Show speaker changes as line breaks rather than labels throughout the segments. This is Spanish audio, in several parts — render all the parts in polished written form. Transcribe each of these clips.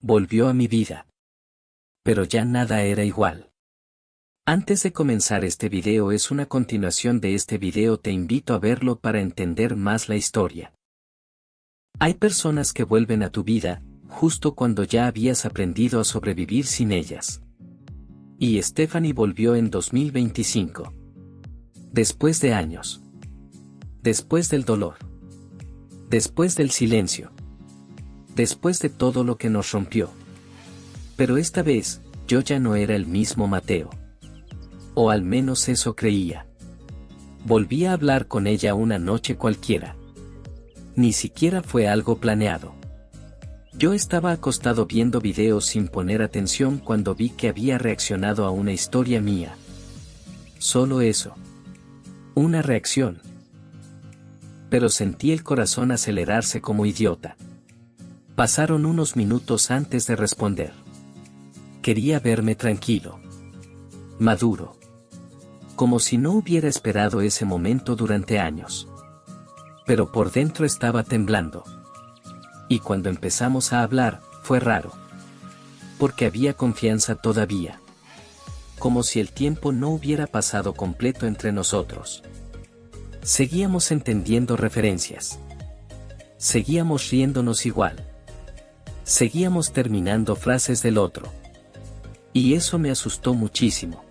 Volvió a mi vida. Pero ya nada era igual. Antes de comenzar este video es una continuación de este video, te invito a verlo para entender más la historia. Hay personas que vuelven a tu vida, justo cuando ya habías aprendido a sobrevivir sin ellas. Y Stephanie volvió en 2025. Después de años. Después del dolor. Después del silencio. Después de todo lo que nos rompió. Pero esta vez, yo ya no era el mismo Mateo. O al menos eso creía. Volví a hablar con ella una noche cualquiera. Ni siquiera fue algo planeado. Yo estaba acostado viendo videos sin poner atención cuando vi que había reaccionado a una historia mía. Solo eso. Una reacción. Pero sentí el corazón acelerarse como idiota. Pasaron unos minutos antes de responder. Quería verme tranquilo. Maduro. Como si no hubiera esperado ese momento durante años. Pero por dentro estaba temblando. Y cuando empezamos a hablar, fue raro. Porque había confianza todavía. Como si el tiempo no hubiera pasado completo entre nosotros. Seguíamos entendiendo referencias. Seguíamos riéndonos igual. Seguíamos terminando frases del otro. Y eso me asustó muchísimo.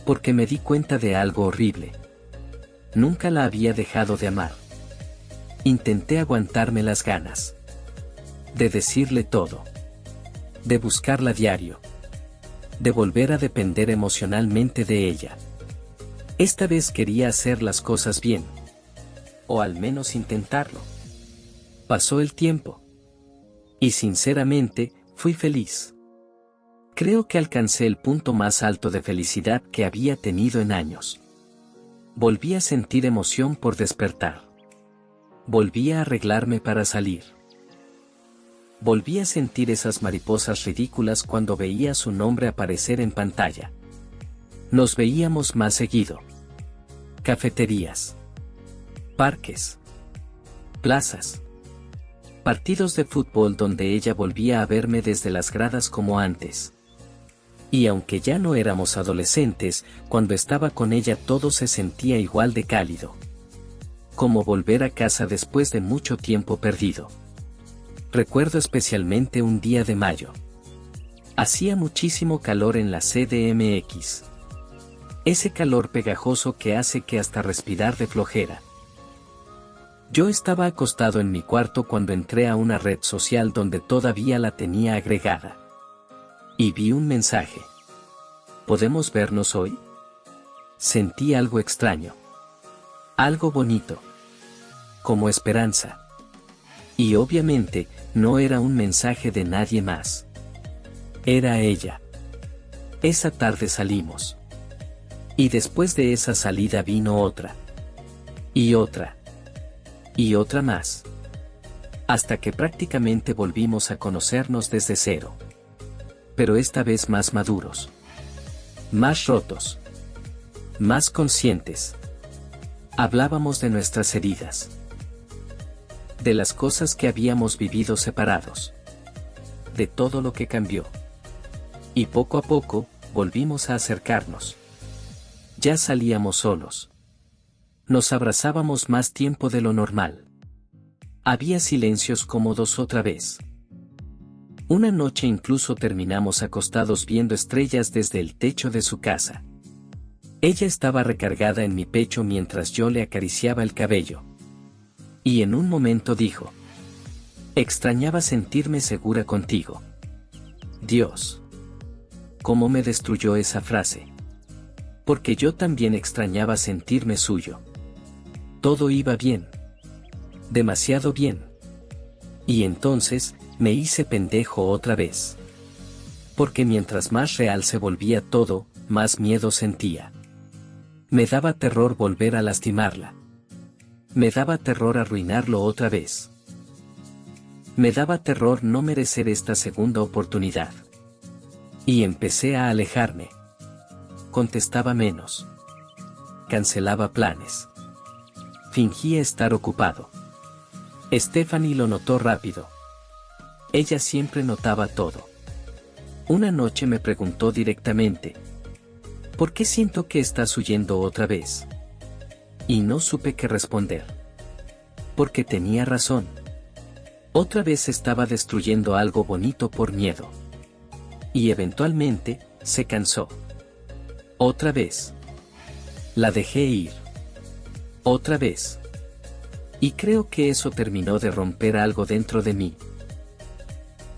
Porque me di cuenta de algo horrible. Nunca la había dejado de amar. Intenté aguantarme las ganas. De decirle todo. De buscarla diario. De volver a depender emocionalmente de ella. Esta vez quería hacer las cosas bien. O al menos intentarlo. Pasó el tiempo. Y sinceramente, fui feliz. Creo que alcancé el punto más alto de felicidad que había tenido en años. Volví a sentir emoción por despertar. Volví a arreglarme para salir. Volví a sentir esas mariposas ridículas cuando veía su nombre aparecer en pantalla. Nos veíamos más seguido. Cafeterías. Parques. Plazas. Partidos de fútbol donde ella volvía a verme desde las gradas como antes. Y aunque ya no éramos adolescentes, cuando estaba con ella todo se sentía igual de cálido. Como volver a casa después de mucho tiempo perdido. Recuerdo especialmente un día de mayo. Hacía muchísimo calor en la CDMX. Ese calor pegajoso que hace que hasta respirar de flojera. Yo estaba acostado en mi cuarto cuando entré a una red social donde todavía la tenía agregada. Y vi un mensaje. ¿Podemos vernos hoy? Sentí algo extraño. Algo bonito. Como esperanza. Y obviamente, no era un mensaje de nadie más. Era ella. Esa tarde salimos. Y después de esa salida vino otra. Y otra. Y otra más. Hasta que prácticamente volvimos a conocernos desde cero. Pero esta vez más maduros. Más rotos. Más conscientes. Hablábamos de nuestras heridas. De las cosas que habíamos vivido separados. De todo lo que cambió. Y poco a poco, volvimos a acercarnos. Ya salíamos solos. Nos abrazábamos más tiempo de lo normal. Había silencios cómodos otra vez. Una noche incluso terminamos acostados viendo estrellas desde el techo de su casa. Ella estaba recargada en mi pecho mientras yo le acariciaba el cabello. Y en un momento dijo: extrañaba sentirme segura contigo. Dios. ¿Cómo me destruyó esa frase? Porque yo también extrañaba sentirme suyo. Todo iba bien. Demasiado bien. Y entonces, me hice pendejo otra vez. Porque mientras más real se volvía todo, más miedo sentía. Me daba terror volver a lastimarla. Me daba terror arruinarlo otra vez. Me daba terror no merecer esta segunda oportunidad. Y empecé a alejarme. Contestaba menos. Cancelaba planes. Fingía estar ocupado. Stephanie lo notó rápido. Ella siempre notaba todo. Una noche me preguntó directamente: ¿por qué siento que estás huyendo otra vez? Y no supe qué responder. Porque tenía razón. Otra vez estaba destruyendo algo bonito por miedo. Y eventualmente, se cansó. Otra vez. La dejé ir. Otra vez. Y creo que eso terminó de romper algo dentro de mí.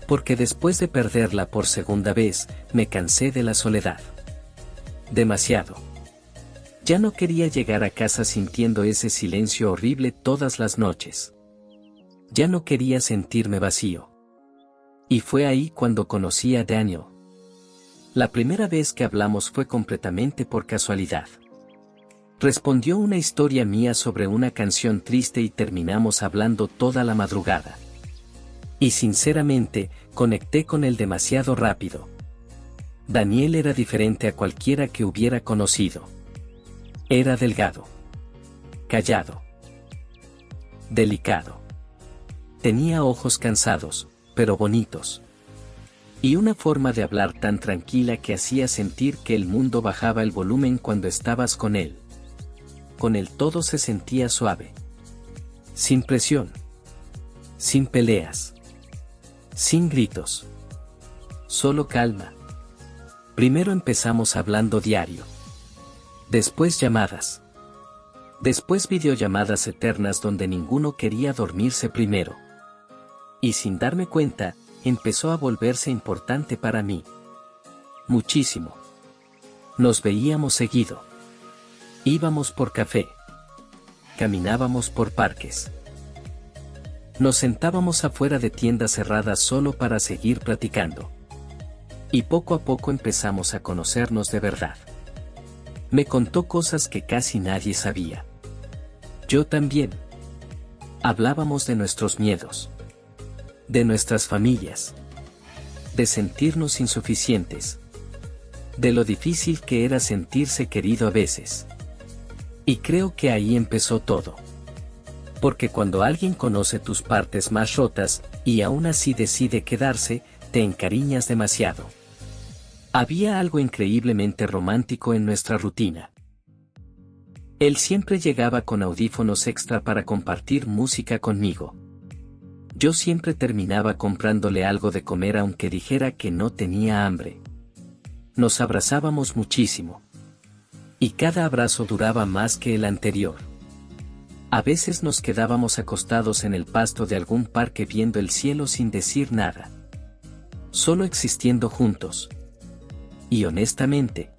Porque después de perderla por segunda vez, me cansé de la soledad. Demasiado. Ya no quería llegar a casa sintiendo ese silencio horrible todas las noches. Ya no quería sentirme vacío. Y fue ahí cuando conocí a Daniel. La primera vez que hablamos fue completamente por casualidad. Respondió una historia mía sobre una canción triste y terminamos hablando toda la madrugada. Y sinceramente, conecté con él demasiado rápido. Daniel era diferente a cualquiera que hubiera conocido. Era delgado. Callado. Delicado. Tenía ojos cansados, pero bonitos. Y una forma de hablar tan tranquila que hacía sentir que el mundo bajaba el volumen cuando estabas con él. Con él todo se sentía suave. Sin presión. Sin peleas. Sin gritos. Solo calma. Primero empezamos hablando diario. Después llamadas. Después videollamadas eternas donde ninguno quería dormirse primero. Y sin darme cuenta, empezó a volverse importante para mí. Muchísimo. Nos veíamos seguido. Íbamos por café. Caminábamos por parques. Nos sentábamos afuera de tiendas cerradas solo para seguir platicando. Y poco a poco empezamos a conocernos de verdad. Me contó cosas que casi nadie sabía. Yo también. Hablábamos de nuestros miedos. De nuestras familias. De sentirnos insuficientes. De lo difícil que era sentirse querido a veces. Y creo que ahí empezó todo. Porque cuando alguien conoce tus partes más rotas, y aún así decide quedarse, te encariñas demasiado. Había algo increíblemente romántico en nuestra rutina. Él siempre llegaba con audífonos extra para compartir música conmigo. Yo siempre terminaba comprándole algo de comer aunque dijera que no tenía hambre. Nos abrazábamos muchísimo. Y cada abrazo duraba más que el anterior. A veces nos quedábamos acostados en el pasto de algún parque viendo el cielo sin decir nada. Solo existiendo juntos. Y honestamente,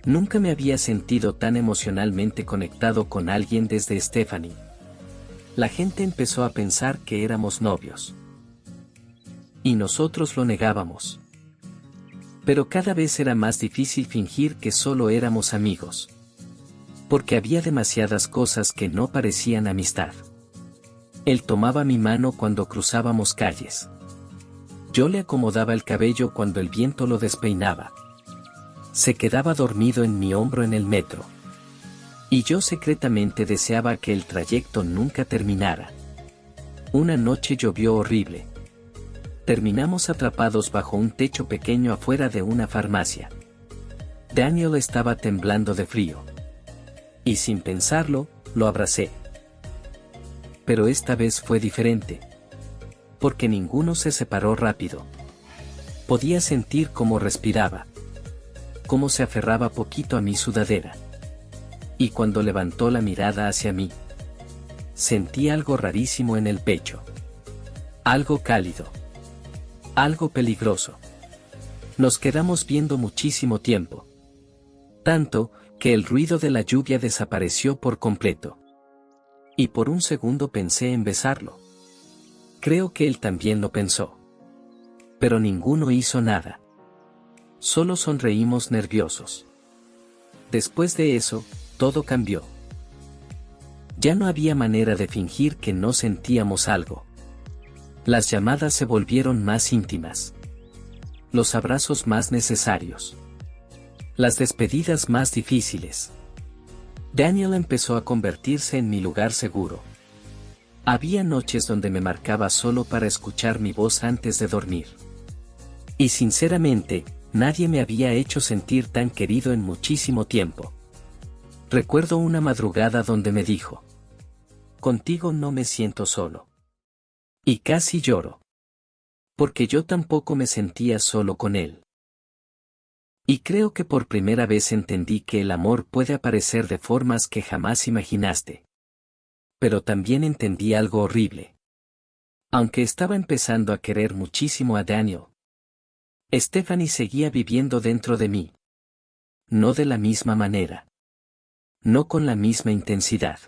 nunca me había sentido tan emocionalmente conectado con alguien desde Stephanie. La gente empezó a pensar que éramos novios. Y nosotros lo negábamos. Pero cada vez era más difícil fingir que solo éramos amigos. Porque había demasiadas cosas que no parecían amistad. Él tomaba mi mano cuando cruzábamos calles. Yo le acomodaba el cabello cuando el viento lo despeinaba. Se quedaba dormido en mi hombro en el metro. Y yo secretamente deseaba que el trayecto nunca terminara. Una noche llovió horrible. Terminamos atrapados bajo un techo pequeño afuera de una farmacia. Daniel estaba temblando de frío. Y sin pensarlo, lo abracé. Pero esta vez fue diferente. Porque ninguno se separó rápido. Podía sentir cómo respiraba. Cómo se aferraba poquito a mi sudadera. Y cuando levantó la mirada hacia mí, sentí algo rarísimo en el pecho. Algo cálido. Algo peligroso. Nos quedamos viendo muchísimo tiempo. Tanto, que el ruido de la lluvia desapareció por completo. Y por un segundo pensé en besarlo. Creo que él también lo pensó. Pero ninguno hizo nada. Solo sonreímos nerviosos. Después de eso, todo cambió. Ya no había manera de fingir que no sentíamos algo. Las llamadas se volvieron más íntimas. Los abrazos más necesarios. Las despedidas más difíciles. Daniel empezó a convertirse en mi lugar seguro. Había noches donde me marcaba solo para escuchar mi voz antes de dormir. Y sinceramente, nadie me había hecho sentir tan querido en muchísimo tiempo. Recuerdo una madrugada donde me dijo: contigo no me siento solo. Y casi lloro. Porque yo tampoco me sentía solo con él. Y creo que por primera vez entendí que el amor puede aparecer de formas que jamás imaginaste. Pero también entendí algo horrible. Aunque estaba empezando a querer muchísimo a Daniel, Stephanie seguía viviendo dentro de mí. No de la misma manera. No con la misma intensidad.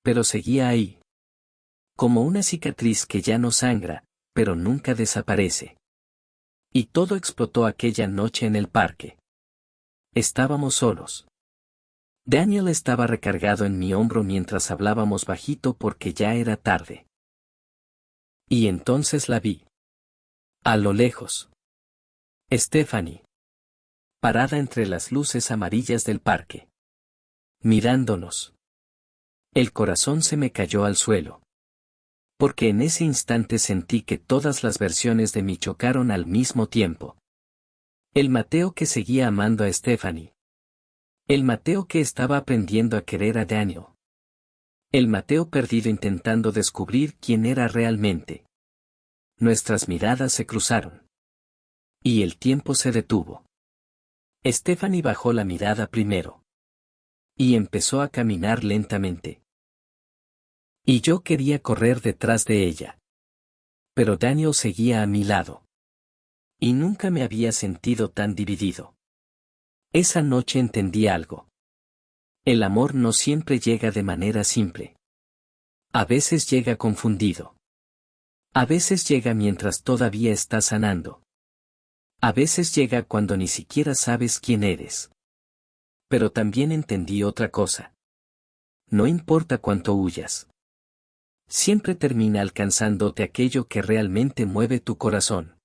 Pero seguía ahí. Como una cicatriz que ya no sangra, pero nunca desaparece. Y todo explotó aquella noche en el parque. Estábamos solos. Daniel estaba recargado en mi hombro mientras hablábamos bajito porque ya era tarde. Y entonces la vi. A lo lejos. Stephanie. Parada entre las luces amarillas del parque. Mirándonos. El corazón se me cayó al suelo. Porque en ese instante sentí que todas las versiones de mí chocaron al mismo tiempo. El Mateo que seguía amando a Stephanie. El Mateo que estaba aprendiendo a querer a Daniel. El Mateo perdido intentando descubrir quién era realmente. Nuestras miradas se cruzaron. Y el tiempo se detuvo. Stephanie bajó la mirada primero. Y empezó a caminar lentamente. Y yo quería correr detrás de ella. Pero Daniel seguía a mi lado. Y nunca me había sentido tan dividido. Esa noche entendí algo. El amor no siempre llega de manera simple. A veces llega confundido. A veces llega mientras todavía estás sanando. A veces llega cuando ni siquiera sabes quién eres. Pero también entendí otra cosa. No importa cuánto huyas. Siempre termina alcanzándote aquello que realmente mueve tu corazón.